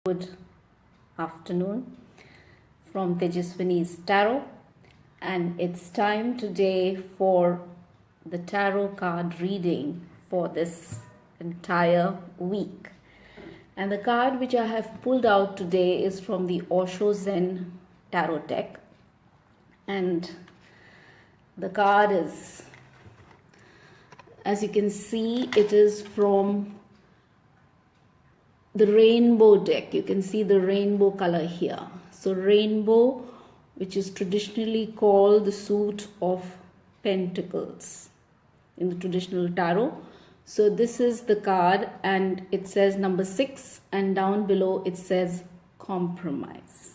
Good afternoon from Tejaswini's Tarot, and it's time today for the tarot card reading for this entire week. And the card which I have pulled out today is from the Osho Zen Tarot deck, and the card is, as you can see, it is from the rainbow deck. You can see the rainbow color here. So rainbow, which is traditionally called the suit of pentacles in the traditional tarot. So this is the card, and it says number 6, and down below it says compromise.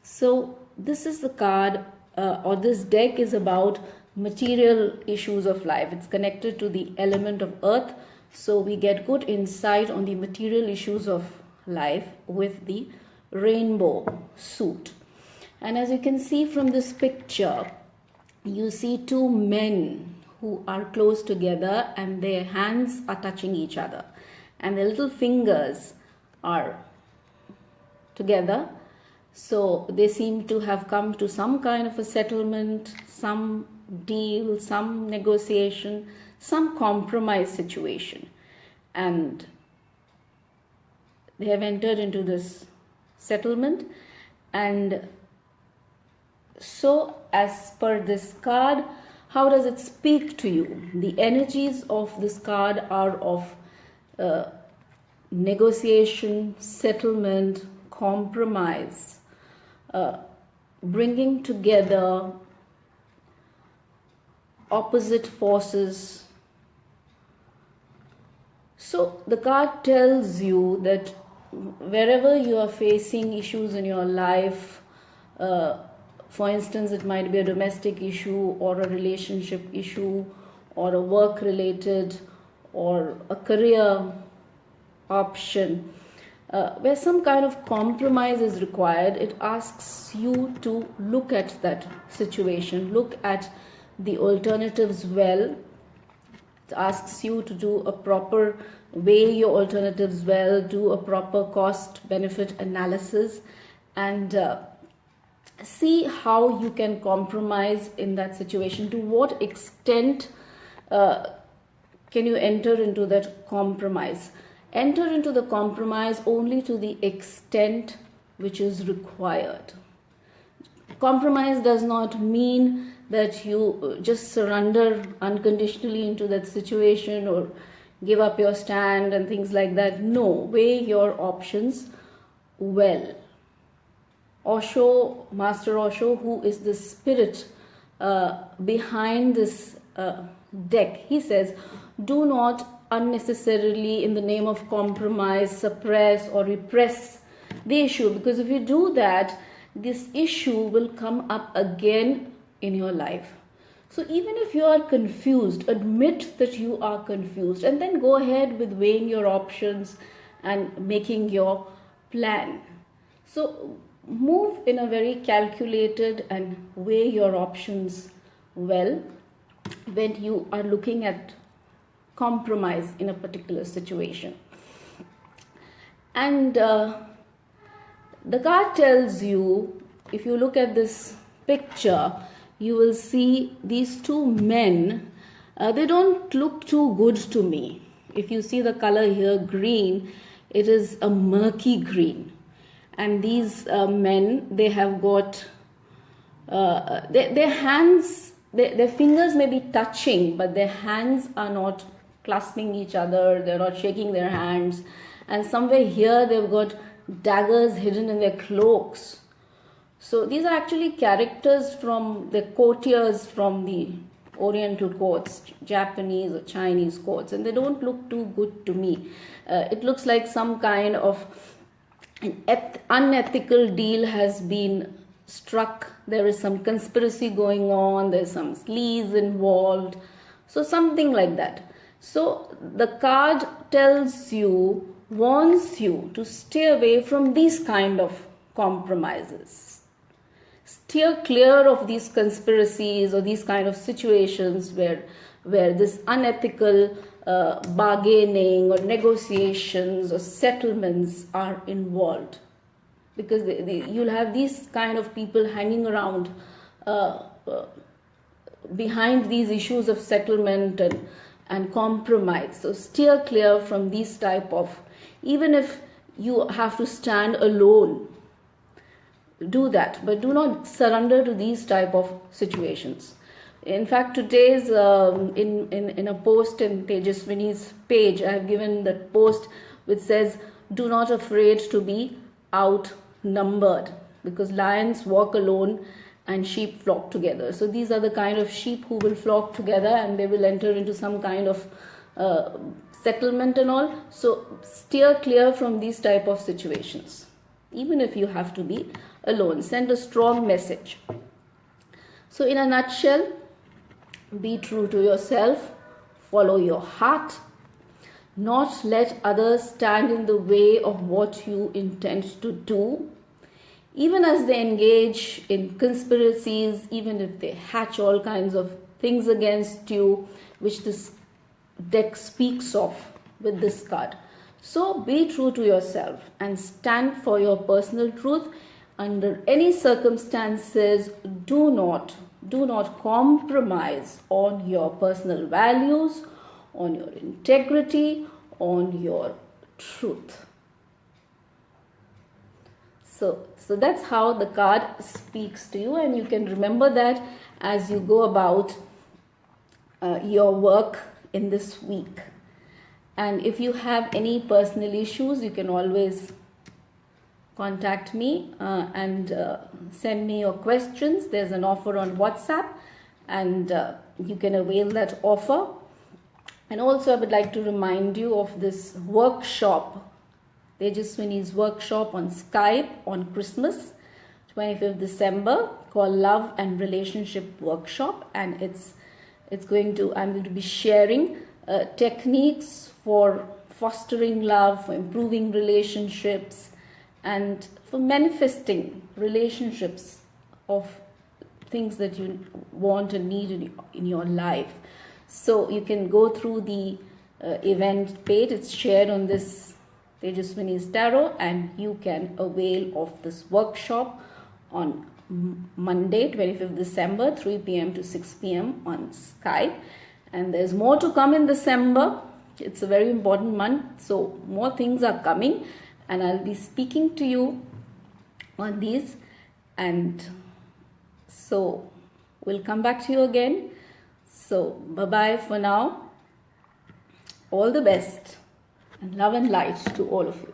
So this is the card, or this deck is about material issues of life. It's connected to the element of earth. So we get good insight on the material issues of life with the rainbow suit. And as you can see from this picture, you see two men who are close together, and their hands are touching each other, and their little fingers are together. So they seem to have come to some kind of a settlement, some deal, some negotiation, some compromise situation, and they have entered into this settlement. And so, as per this card, how does it speak to you? The energies of this card are of negotiation, settlement, compromise, bringing together opposite forces. So the card tells you that wherever you are facing issues in your life, for instance, it might be a domestic issue or a relationship issue or a work related or a career option, where some kind of compromise is required, it asks you to look at that situation, look at the alternatives well. It asks you to do a proper weigh your alternatives well, do a proper cost benefit analysis, and see how you can compromise in that situation. To what extent can you enter into that compromise? Enter into the compromise only to the extent which is required. Compromise does not mean that you just surrender unconditionally into that situation or give up your stand and things like that. No, weigh your options well. Osho, Master Osho, who is the spirit behind this deck, he says, do not unnecessarily, in the name of compromise, suppress or repress the issue, because if you do that, this issue will come up again in your life. So even if you are confused, admit that you are confused, and then go ahead with weighing your options and making your plan. So move in a very calculated and weigh your options well when you are looking at compromise in a particular situation. And the card tells you, if you look at this picture, you will see these two men. They don't look too good to me. If you see the color here, green, it is a murky green. And these men, they have got their hands, their fingers may be touching, but their hands are not clasping each other. They're not shaking their hands. And somewhere here, they've got daggers hidden in their cloaks. So these are actually characters from the courtiers from the Oriental courts, Japanese or Chinese courts, and they don't look too good to me. It looks like some kind of an unethical deal has been struck. There is some conspiracy going on. There's some sleaze involved. So something like that. So the card tells you, warns you to stay away from these kind of compromises. Steer clear of these conspiracies or these kind of situations where this unethical bargaining or negotiations or settlements are involved, because you'll have these kind of people hanging around behind these issues of settlement and compromise. So steer clear from these type of, even if you have to stand alone, do that, but do not surrender to these type of situations. In fact, today's in a post in Tejaswini's page, I have given that post which says, do not afraid to be outnumbered, because lions walk alone and sheep flock together. So these are the kind of sheep who will flock together and they will enter into some kind of settlement and all. So steer clear from these type of situations, even if you have to be alone. Send a strong message. So in a nutshell, be true to yourself, follow your heart, not let others stand in the way of what you intend to do. Even as they engage in conspiracies, even if they hatch all kinds of things against you, which this deck speaks of with this card. So be true to yourself and stand for your personal truth. Under any circumstances, do not compromise on your personal values, on your integrity, on your truth. So that's how the card speaks to you, and you can remember that as you go about your work in this week. And if you have any personal issues, you can always contact me and send me your questions. There's an offer on WhatsApp, and you can avail that offer. And also I would like to remind you of this workshop, Tejaswini's workshop on Skype on Christmas, 25th December, called Love and Relationship Workshop. And I'm going to be sharing techniques for fostering love, for improving relationships, and for manifesting relationships of things that you want and need in your life. So you can go through the event page. It's shared on this Tejaswini's Tarot, and you can avail of this workshop on Monday, 25th December, 3 p.m. to 6 p.m. on Skype. And there's more to come in December. It's a very important month, so more things are coming, and I'll be speaking to you on these. And so we'll come back to you again. So bye-bye for now. All the best, and love and light to all of you.